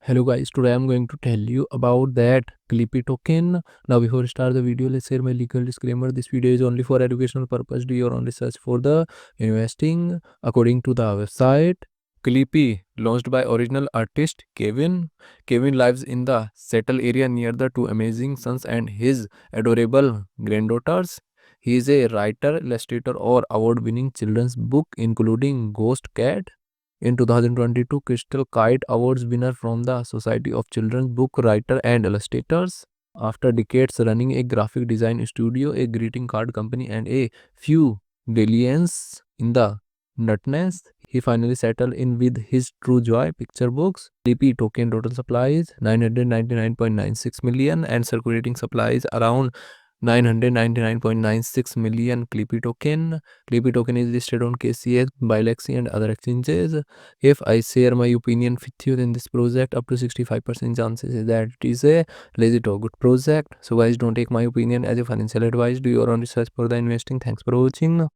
Hello guys, today I'm going to tell you about that Clippy token. Now before I start the video, let's share my legal disclaimer. This video is only for educational purpose. Do your own research for the investing. According to the website, Clippy, launched by original artist Kevin. Kevin lives in the Settle area near the two amazing sons and his adorable granddaughters. He is a writer, illustrator, or award-winning children's book, including Ghost Cat. In 2022, Crystal Kite Awards winner from the Society of Children's Book Writer and Illustrators. After decades running a graphic design studio, a greeting card company, and a few dalliances in the nutness, he finally settled in with his true joy, picture books. DP token total supply is 999.96 million and circulating supplies around 999.96 million Clippy token. Clippy token is listed on KCS, Bilexi and other exchanges. If I share my opinion with you, then this project up to 65% chances is that it is a legit or good project. So guys, don't take my opinion as a financial advice. Do your own research for the investing. Thanks for watching.